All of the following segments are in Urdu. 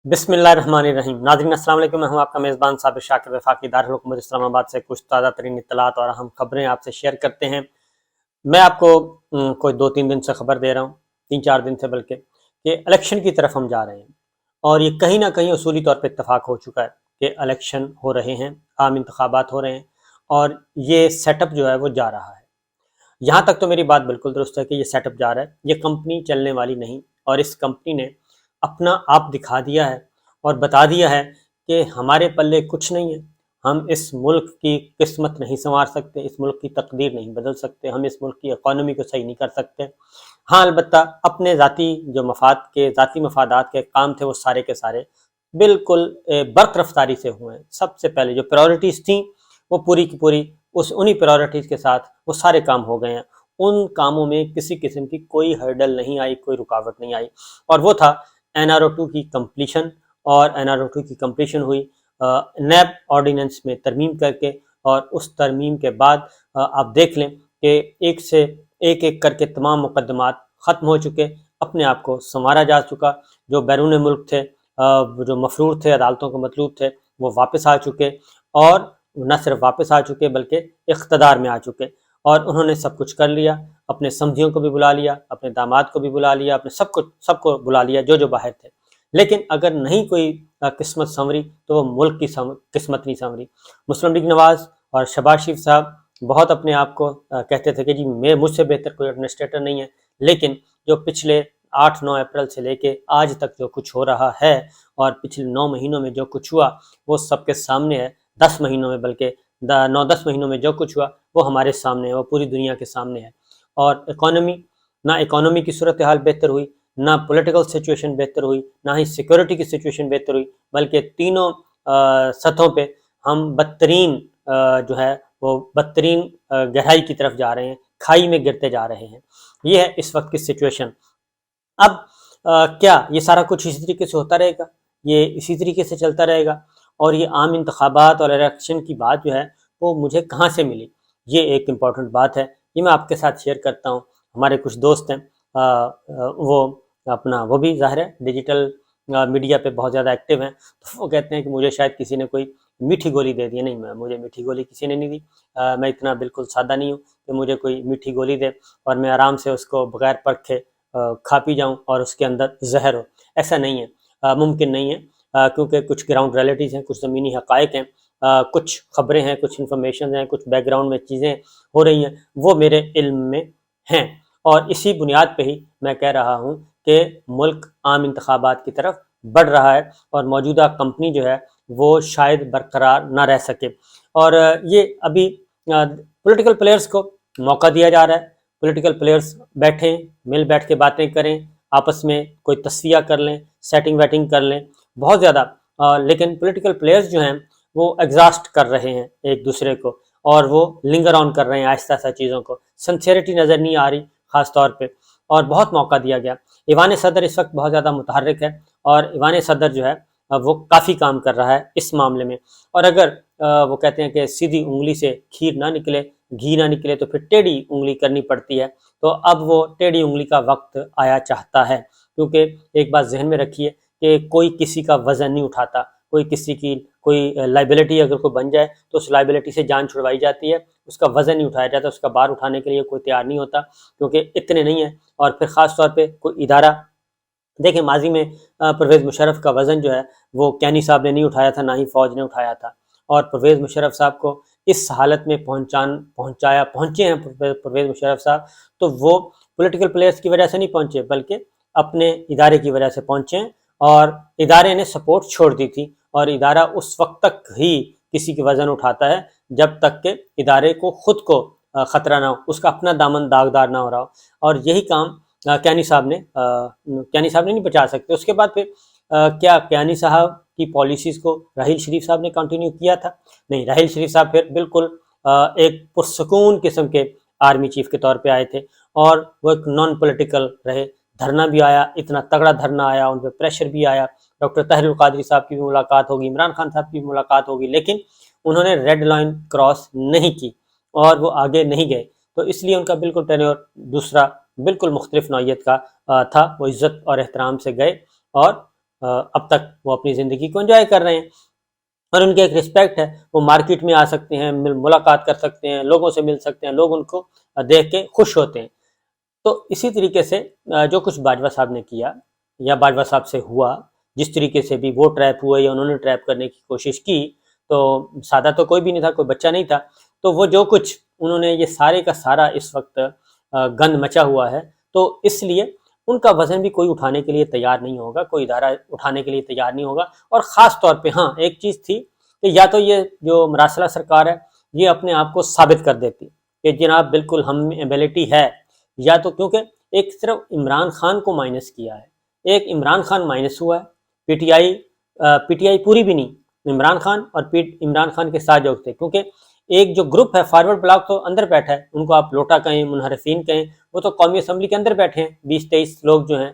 بسم اللہ الرحمن الرحیم۔ ناظرین السلام علیکم، میں ہوں آپ کا میزبان صابر شاکر وفاقی دارالحکومت اسلام آباد سے کچھ تازہ ترین اطلاعات اور اہم خبریں آپ سے شیئر کرتے ہیں۔ میں آپ کو کوئی 2-3 دن سے خبر دے رہا ہوں، 3-4 دن سے بلکہ، کہ الیکشن کی طرف ہم جا رہے ہیں، اور یہ کہیں نہ کہیں اصولی طور پہ اتفاق ہو چکا ہے کہ الیکشن ہو رہے ہیں، عام انتخابات ہو رہے ہیں، اور یہ سیٹ اپ جو ہے وہ جا رہا ہے۔ یہاں تک تو میری بات بالکل درست ہے کہ یہ سیٹ اپ جا رہا ہے، یہ کمپنی چلنے والی نہیں، اور اس کمپنی نے اپنا آپ دکھا دیا ہے اور بتا دیا ہے کہ ہمارے پلے کچھ نہیں ہے، ہم اس ملک کی قسمت نہیں سنوار سکتے، اس ملک کی تقدیر نہیں بدل سکتے، ہم اس ملک کی اکانومی کو صحیح نہیں کر سکتے۔ ہاں، البتہ اپنے ذاتی جو ذاتی مفادات کے کام تھے وہ سارے کے سارے بالکل برق رفتاری سے ہوئے ہیں۔ سب سے پہلے جو پرائورٹیز تھیں وہ پوری کی پوری انہی پرائورٹیز کے ساتھ وہ سارے کام ہو گئے ہیں۔ ان کاموں میں کسی قسم کی کوئی ہرڈل نہیں آئی، کوئی رکاوٹ نہیں آئی، اور وہ تھا NRO2 کی کمپلیشن۔ اور NRO2 کی کمپلیشن ہوئی نیب آرڈیننس میں ترمیم کر کے، اور اس ترمیم کے بعد آپ دیکھ لیں کہ ایک کر کے تمام مقدمات ختم ہو چکے، اپنے آپ کو سنوارا جا چکا۔ جو بیرون ملک تھے، جو مفرور تھے، عدالتوں کو مطلوب تھے، وہ واپس آ چکے، اور نہ صرف واپس آ چکے بلکہ اقتدار میں آ چکے، اور انہوں نے سب کچھ کر لیا۔ اپنے سمدھیوں کو بھی بلا لیا، اپنے داماد کو بھی بلا لیا، اپنے سب کو بلا لیا جو باہر تھے۔ لیکن اگر نہیں کوئی قسمت سنوری تو وہ ملک کی قسمت نہیں سنوری۔ مسلم لیگ نواز اور شہباز شریف صاحب بہت اپنے آپ کو کہتے تھے کہ جی مجھ سے بہتر کوئی ایڈمنسٹریٹر نہیں ہے، لیکن جو پچھلے 8-9 اپریل سے لے کے آج تک جو کچھ ہو رہا ہے، اور پچھلے 9 مہینوں میں جو کچھ ہوا وہ سب کے سامنے ہے۔ 10 مہینوں میں، بلکہ 9-10 مہینوں میں جو کچھ ہوا وہ ہمارے سامنے ہے، وہ پوری دنیا کے سامنے ہے۔ اور اکانومی کی صورتحال بہتر ہوئی، نہ پولیٹیکل سچویشن بہتر ہوئی، نہ ہی سیکورٹی کی سچویشن بہتر ہوئی، بلکہ تینوں سطحوں پہ ہم بدترین جو ہے وہ بدترین گہرائی کی طرف جا رہے ہیں، کھائی میں گرتے جا رہے ہیں۔ یہ ہے اس وقت کی سچویشن۔ اب کیا یہ سارا کچھ اسی طریقے سے ہوتا رہے گا؟ یہ اسی طریقے سے چلتا رہے گا؟ اور یہ عام انتخابات اور الیکشن کی بات جو ہے وہ مجھے کہاں سے ملی؟ یہ ایک امپورٹنٹ بات ہے، یہ میں آپ کے ساتھ شیئر کرتا ہوں۔ ہمارے کچھ دوست ہیں، وہ بھی ظاہر ہے ڈیجیٹل میڈیا پہ بہت زیادہ ایکٹیو ہیں، تو وہ کہتے ہیں کہ مجھے شاید کسی نے کوئی میٹھی گولی دے دی۔ نہیں، مجھے میٹھی گولی کسی نے نہیں دی، میں اتنا بالکل سادہ نہیں ہوں کہ مجھے کوئی میٹھی گولی دے اور میں آرام سے اس کو بغیر پرکھے کھا پی جاؤں اور اس کے اندر زہر ہو۔ ایسا نہیں ہے، ممکن نہیں ہے، کیونکہ کچھ گراؤنڈ ریئلٹیز ہیں، کچھ زمینی حقائق ہیں، کچھ خبریں ہیں، کچھ انفارمیشن ہیں، کچھ بیک گراؤنڈ میں چیزیں ہو رہی ہیں، وہ میرے علم میں ہیں، اور اسی بنیاد پہ ہی میں کہہ رہا ہوں کہ ملک عام انتخابات کی طرف بڑھ رہا ہے، اور موجودہ کمپنی جو ہے وہ شاید برقرار نہ رہ سکے۔ اور یہ ابھی پولیٹیکل پلیئرز کو موقع دیا جا رہا ہے، پولیٹیکل پلیئرز بیٹھ کے باتیں کریں، آپس میں کوئی تصفیہ کر لیں، سیٹنگ ویٹنگ کر لیں، بہت زیادہ۔ لیکن پولیٹیکل پلیئرز جو ہیں وہ ایگزاسٹ کر رہے ہیں ایک دوسرے کو، اور وہ لنگر آن کر رہے ہیں آہستہ آہستہ چیزوں کو، سنسیئرٹی نظر نہیں آ رہی خاص طور پہ، اور بہت موقع دیا گیا۔ ایوان صدر اس وقت بہت زیادہ متحرک ہے، اور ایوان صدر جو ہے وہ کافی کام کر رہا ہے اس معاملے میں۔ اور اگر وہ کہتے ہیں کہ سیدھی انگلی سے کھیر نہ نکلے، گھی نہ نکلے، تو پھر ٹیڑھی انگلی کرنی پڑتی ہے، تو اب وہ ٹیڑھی انگلی کا وقت آیا چاہتا ہے، کیونکہ ایک بات ذہن میں رکھیے کہ کوئی کسی کا وزن نہیں اٹھاتا، کوئی کسی کی کوئی لائبلٹی اگر کوئی بن جائے تو اس لائبلٹی سے جان چھڑوائی جاتی ہے، اس کا وزن نہیں اٹھایا جاتا، اس کا بار اٹھانے کے لیے کوئی تیار نہیں ہوتا، کیونکہ اتنے نہیں ہیں۔ اور پھر خاص طور پہ کوئی ادارہ، دیکھیں ماضی میں پرویز مشرف کا وزن جو ہے وہ کینی صاحب نے نہیں اٹھایا تھا، نہ ہی فوج نے اٹھایا تھا، اور پرویز مشرف صاحب کو اس حالت میں پہنچے ہیں پرویز مشرف صاحب، تو وہ پولیٹیکل پلیئرز کی وجہ سے نہیں پہنچے، بلکہ اپنے ادارے کی وجہ سے پہنچے ہیں، اور ادارے نے سپورٹ چھوڑ دی تھی، اور ادارہ اس وقت تک ہی کسی کے وزن اٹھاتا ہے جب تک کہ ادارے کو خود کو خطرہ نہ ہو، اس کا اپنا دامن داغدار نہ ہو رہا ہو، اور یہی کام کیانی صاحب نے نہیں بچا سکتے۔ اس کے بعد پھر کیا کیانی صاحب کی پالیسیز کو راحیل شریف صاحب نے کنٹینیو کیا تھا؟ نہیں، راحیل شریف صاحب پھر بالکل ایک پرسکون قسم کے آرمی چیف کے طور پہ آئے تھے، اور وہ ایک نان پولیٹیکل رہے۔ دھرنا بھی آیا، اتنا تگڑا دھرنا آیا، ان پہ پریشر بھی آیا، ڈاکٹر طاہر القادری صاحب کی بھی ملاقات ہوگی، عمران خان صاحب کی بھی ملاقات ہوگی، لیکن انہوں نے ریڈ لائن کراس نہیں کی، اور وہ آگے نہیں گئے، تو اس لیے ان کا بالکل ٹینیور دوسرا بالکل مختلف نوعیت کا تھا۔ وہ عزت اور احترام سے گئے، اور اب تک وہ اپنی زندگی کو انجوائے کر رہے ہیں، اور ان کی ایک رسپیکٹ ہے، وہ مارکیٹ میں آ سکتے ہیں، ملاقات کر سکتے ہیں، لوگوں سے مل سکتے ہیں، لوگ ان کو دیکھ کے خوش ہوتے ہیں۔ تو اسی طریقے سے جو کچھ باجوہ صاحب نے کیا یا باجوہ صاحب سے ہوا، جس طریقے سے بھی وہ ٹریپ ہوئے یا انہوں نے ٹریپ کرنے کی کوشش کی، تو سادہ تو کوئی بھی نہیں تھا، کوئی بچہ نہیں تھا، تو وہ جو کچھ انہوں نے یہ سارے کا سارا اس وقت گند مچا ہوا ہے، تو اس لیے ان کا وزن بھی کوئی اٹھانے کے لیے تیار نہیں ہوگا، کوئی ادارہ اٹھانے کے لیے تیار نہیں ہوگا۔ اور خاص طور پہ ہاں ایک چیز تھی کہ یا تو یہ جو مراسلہ سرکار ہے یہ اپنے آپ کو ثابت کر دیتی کہ جناب بالکل ہم ایبیلٹی ہے، یا تو کیونکہ ایک صرف عمران خان کو مائنس کیا ہے، ایک عمران خان مائنس ہوا ہے، پی ٹی آئی پوری بھی نہیں، عمران خان اور عمران خان کے ساتھ جو تھے، کیونکہ ایک جو گروپ ہے فارورڈ بلاک تو اندر بیٹھا ہے، ان کو آپ لوٹا کہیں، منحرفین کہیں، وہ تو قومی اسمبلی کے اندر بیٹھے ہیں، 20-23 لوگ جو ہیں،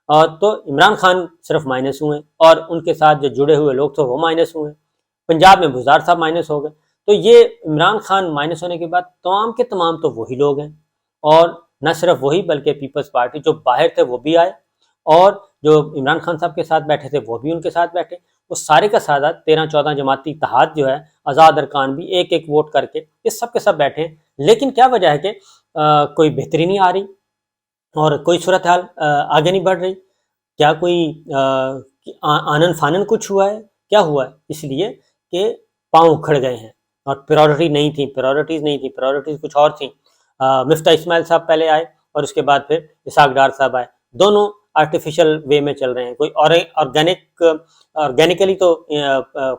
اور تو عمران خان صرف مائنس ہوئے، اور ان کے ساتھ جو جڑے ہوئے لوگ تھے وہ مائنس ہوئے، پنجاب میں بزدار صاحب مائنس ہو گئے۔ تو یہ عمران خان مائنس ہونے کے بعد تمام کے تمام تو وہی لوگ ہیں، اور نہ صرف وہی بلکہ پیپلز پارٹی جو باہر تھے وہ بھی آئے، اور جو عمران خان صاحب کے ساتھ بیٹھے تھے وہ بھی ان کے ساتھ بیٹھے، وہ سارے کا سارا 13-14 جماعتی اتحاد جو ہے، آزاد ارکان بھی ایک ایک ووٹ کر کے یہ سب کے سب بیٹھے ہیں۔ لیکن کیا وجہ ہے کہ کوئی بہتری نہیں آ رہی اور کوئی صورتحال آگے نہیں بڑھ رہی؟ کیا کوئی آنن فانن کچھ ہوا ہے؟ کیا ہوا ہے؟ اس لیے کہ پاؤں اکھڑ گئے ہیں، اور پریورٹیز نہیں تھیں، پریورٹیز کچھ اور تھیں۔ مفتاح اسماعیل صاحب پہلے آئے، اور اس کے بعد پھر اسحاق ڈار صاحب آئے، دونوں آرٹیفیشل وے میں چل رہے ہیں، کوئی آرگینکلی تو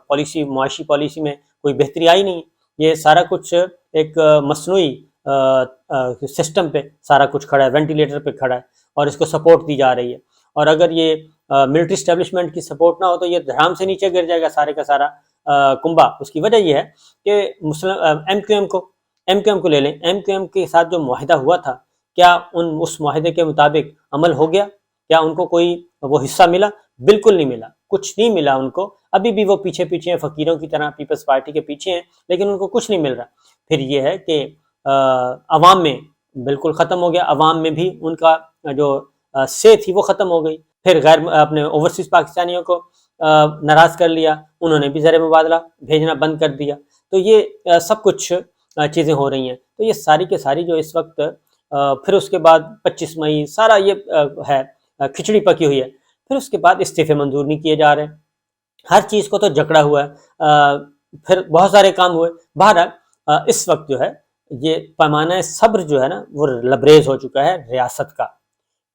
پالیسی، معاشی پالیسی میں کوئی بہتری آئی نہیں، یہ سارا کچھ ایک مصنوعی سسٹم پہ سارا کچھ کھڑا ہے، وینٹیلیٹر پہ کھڑا ہے، اور اس کو سپورٹ دی جا رہی ہے، اور اگر یہ ملٹری اسٹیبلشمنٹ کی سپورٹ نہ ہو تو یہ دھڑام سے نیچے گر جائے گا سارے کا سارا کنبا۔ اس کی وجہ یہ ہے کہ ایم کیو ایم کو لے لیں، ایم کیو ایم کے ساتھ جو معاہدہ ہوا تھا، کیا اس معاہدے کے مطابق عمل ہو گیا؟ کیا ان کو کوئی وہ حصہ ملا؟ بالکل نہیں ملا، کچھ نہیں ملا ان کو، ابھی بھی وہ پیچھے ہیں، فقیروں کی طرح پیپلز پارٹی کے پیچھے ہیں، لیکن ان کو کچھ نہیں مل رہا۔ پھر یہ ہے کہ عوام میں بالکل ختم ہو گیا، عوام میں بھی ان کا جو سے تھی وہ ختم ہو گئی، پھر غیر اپنے اوورسیز پاکستانیوں کو ناراض کر لیا، انہوں نے بھی زر مبادلہ بھیجنا بند کر دیا۔ تو یہ سب کچھ چیزیں ہو رہی ہیں، تو یہ ساری کے ساری جو اس وقت پھر اس کے بعد 25 مئی سارا یہ ہے کھچڑی پکی ہوئی ہے، پھر اس کے بعد استعفے منظور نہیں کیے جا رہے، ہر چیز کو تو جکڑا ہوا ہے، پھر بہت سارے کام ہوئے۔ بہرحال اس وقت جو ہے یہ پیمانہ صبر جو ہے نا وہ لبریز ہو چکا ہے،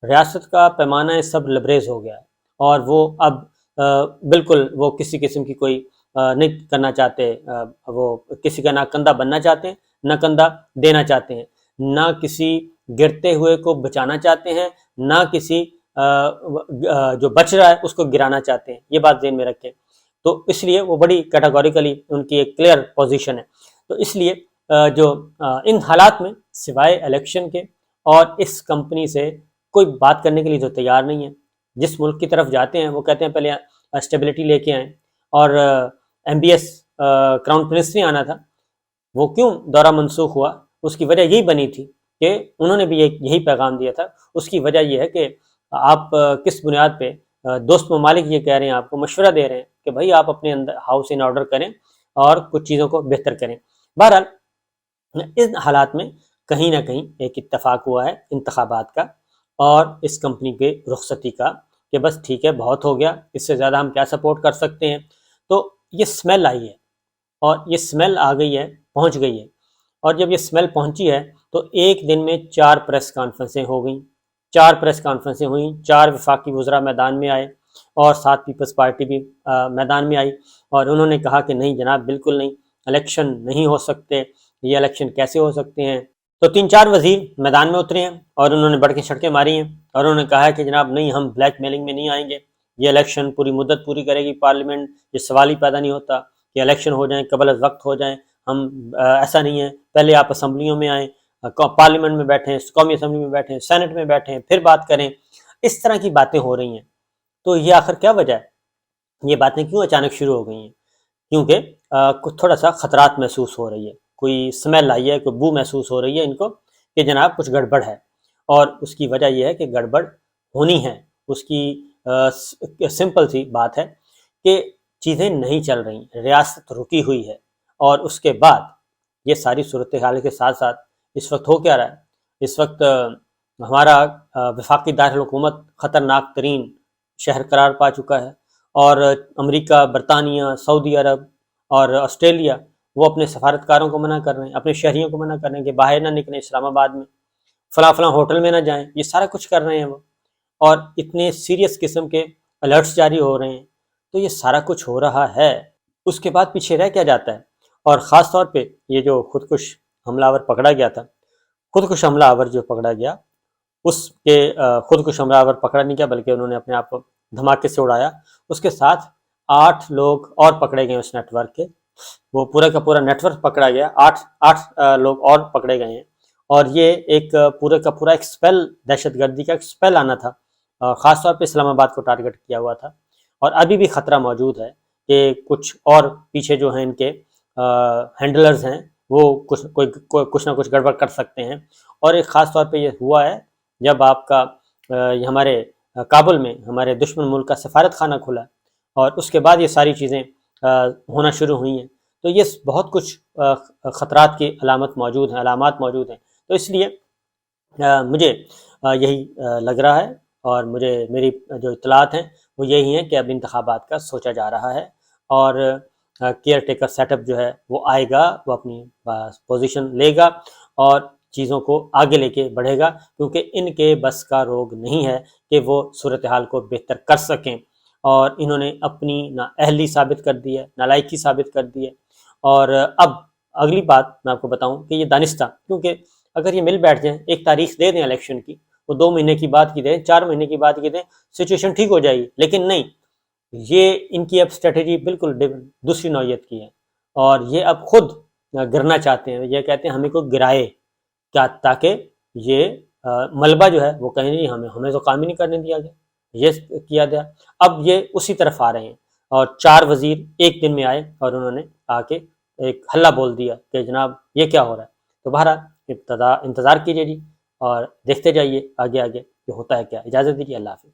ریاست کا پیمانہ صبر لبریز ہو گیا ہے، اور وہ اب بالکل وہ کسی قسم کی کوئی نہیں کرنا چاہتے، وہ کسی کا نہ کندھا بننا چاہتے ہیں، نہ کندھا دینا چاہتے ہیں، نہ کسی گرتے ہوئے کو بچانا چاہتے ہیں، نہ کسی جو بچ رہا ہے اس کو گرانا چاہتے ہیں، یہ بات ذہن میں رکھیں۔ تو اس لیے وہ بڑی کیٹاگوریکلی ان کی ایک کلیئر پوزیشن ہے۔ تو اس لیے جو ان حالات میں سوائے الیکشن کے اور اس کمپنی سے کوئی بات کرنے کے لیے جو تیار نہیں ہے، جس ملک کی طرف جاتے ہیں وہ کہتے ہیں پہلے اسٹیبلٹی لے کے آئیں، اور M B S crown prince نہیں آنا تھا، وہ کیوں دورہ منسوخ ہوا؟ اس کی وجہ یہی بنی تھی کہ انہوں نے بھی یہی پیغام دیا تھا۔ اس کی وجہ یہ ہے کہ آپ کس بنیاد پہ دوست ممالک یہ کہہ رہے ہیں، آپ کو مشورہ دے رہے ہیں کہ بھائی آپ اپنے اندر ہاؤس ان آرڈر کریں اور کچھ چیزوں کو بہتر کریں۔ بہرحال ان حالات میں کہیں نہ کہیں ایک اتفاق ہوا ہے انتخابات کا اور اس کمپنی کے رخصتی کا، کہ بس ٹھیک ہے بہت ہو گیا، اس سے زیادہ ہم کیا سپورٹ کر سکتے ہیں۔ تو یہ سمیل آئی ہے، اور یہ سمیل آ گئی ہے، پہنچ گئی ہے، اور جب یہ سمیل پہنچی ہے تو ایک دن میں 4 پریس کانفرنسیں ہو گئیں، 4 پریس کانفرنسیں ہوئیں، 4 وفاقی وزراء میدان میں آئے، اور 7 پیپلز پارٹی بھی میدان میں آئی، اور انہوں نے کہا کہ نہیں جناب بالکل نہیں، الیکشن نہیں ہو سکتے، یہ الیکشن کیسے ہو سکتے ہیں۔ تو 3-4 وزیر میدان میں اترے ہیں اور انہوں نے بڑھ کے چھڑکیں ماری ہیں، اور انہوں نے کہا ہے کہ جناب نہیں، ہم بلیک میلنگ میں نہیں آئیں گے، یہ الیکشن پوری مدت پوری کرے گی پارلیمنٹ، یہ سوال ہی پیدا نہیں ہوتا کہ الیکشن ہو جائیں، قبل از وقت ہو جائیں، ہم ایسا نہیں ہے، پہلے آپ اسمبلیوں میں آئیں، پارلیمنٹ میں بیٹھیں، قومی اسمبلی میں بیٹھیں، سینٹ میں بیٹھیں، پھر بات کریں۔ اس طرح کی باتیں ہو رہی ہیں، تو یہ آخر کیا وجہ ہے؟ یہ باتیں کیوں اچانک شروع ہو گئی ہیں؟ کیونکہ کچھ تھوڑا سا خطرات محسوس ہو رہی ہے، کوئی سمیل آئی ہے، کوئی بو محسوس ہو رہی ہے ان کو کہ جناب کچھ گڑبڑ ہے، اور اس کی وجہ یہ ہے کہ گڑبڑ ہونی ہے، اس کی سمپل سی بات ہے کہ چیزیں نہیں چل رہی، ریاست رکی ہوئی ہے، اور اس کے بعد یہ ساری صورتحال کے ساتھ ساتھ اس وقت ہو کیا رہا ہے؟ اس وقت ہمارا وفاقی دارالحکومت خطرناک ترین شہر قرار پا چکا ہے، اور امریکہ، برطانیہ، سعودی عرب اور آسٹریلیا وہ اپنے سفارتکاروں کو منع کر رہے ہیں، اپنے شہریوں کو منع کر رہے ہیں کہ باہر نہ نکلیں، اسلام آباد میں فلاں فلاں ہوٹل میں نہ جائیں، یہ سارا کچھ کر رہے ہیں وہ، اور اتنے سیریس قسم کے الرٹس جاری ہو رہے ہیں۔ تو یہ سارا کچھ ہو رہا ہے، اس کے بعد پیچھے رہ کیا جاتا ہے؟ اور خاص طور پہ یہ جو خودکش حملہ آور پکڑا گیا تھا، خودکش حملہ آور جو پکڑا گیا، اس کے خودکش حملہ آور پکڑا نہیں گیا بلکہ انہوں نے اپنے آپ کو دھماکے سے اڑایا، اس کے ساتھ 8 لوگ اور پکڑے گئے اس نیٹ ورک کے، وہ پورا کا پورا نیٹ ورک پکڑا گیا، 8 لوگ اور پکڑے گئے ہیں، اور یہ ایک پورے کا پورا ایک سپیل، دہشت گردی کا ایک سپیل آنا تھا، خاص طور پہ اسلام آباد کو ٹارگٹ کیا ہوا تھا، اور ابھی بھی خطرہ موجود ہے کہ کچھ اور پیچھے جو ہیں ان کے ہینڈلرز ہیں وہ کچھ نہ کچھ گڑبڑ کر سکتے ہیں۔ اور ایک خاص طور پہ یہ ہوا ہے جب آپ کا یہ ہمارے کابل میں ہمارے دشمن ملک کا سفارت خانہ کھلا، اور اس کے بعد یہ ساری چیزیں ہونا شروع ہوئی ہیں، تو یہ بہت کچھ خطرات کی علامات موجود ہیں، تو اس لیے مجھے یہی لگ رہا ہے، اور میری جو اطلاعات ہیں وہ یہی ہیں کہ اب انتخابات کا سوچا جا رہا ہے، اور کیئر ٹیکر سیٹ اپ جو ہے وہ آئے گا، وہ اپنی پوزیشن لے گا اور چیزوں کو آگے لے کے بڑھے گا، کیونکہ ان کے بس کا روگ نہیں ہے کہ وہ صورتحال کو بہتر کر سکیں، اور انہوں نے اپنی نااہلی ثابت کر دی ہے، نالائکی ثابت کر دی ہے۔ اور اب اگلی بات میں آپ کو بتاؤں کہ یہ دانستہ، کیونکہ اگر یہ مل بیٹھ جائیں، ایک تاریخ دے دیں الیکشن کی، وہ 2 مہینے کی بات کی دیں، 4 مہینے کی بات کی دیں، سچویشن ٹھیک ہو جائے گی، لیکن نہیں، یہ ان کی اب اسٹریٹجی بالکل دوسری نوعیت کی ہے، اور یہ اب خود گرنا چاہتے ہیں، یہ کہتے ہیں ہمیں کو گرائے کیا، تاکہ یہ ملبہ جو ہے وہ کہیں نہیں، ہمیں تو کام ہی نہیں کرنے دیا گیا، یہ کیا گیا۔ اب یہ اسی طرف آ رہے ہیں، اور 4 وزیر ایک دن میں آئے اور انہوں نے آ کے ایک ہلہ بول دیا کہ جناب یہ کیا ہو رہا ہے۔ تو بہرحال انتظار کیجیے جی، اور دیکھتے جائیے آگے کہ ہوتا ہے کیا۔ اجازت دیجیے، اللہ حافظ۔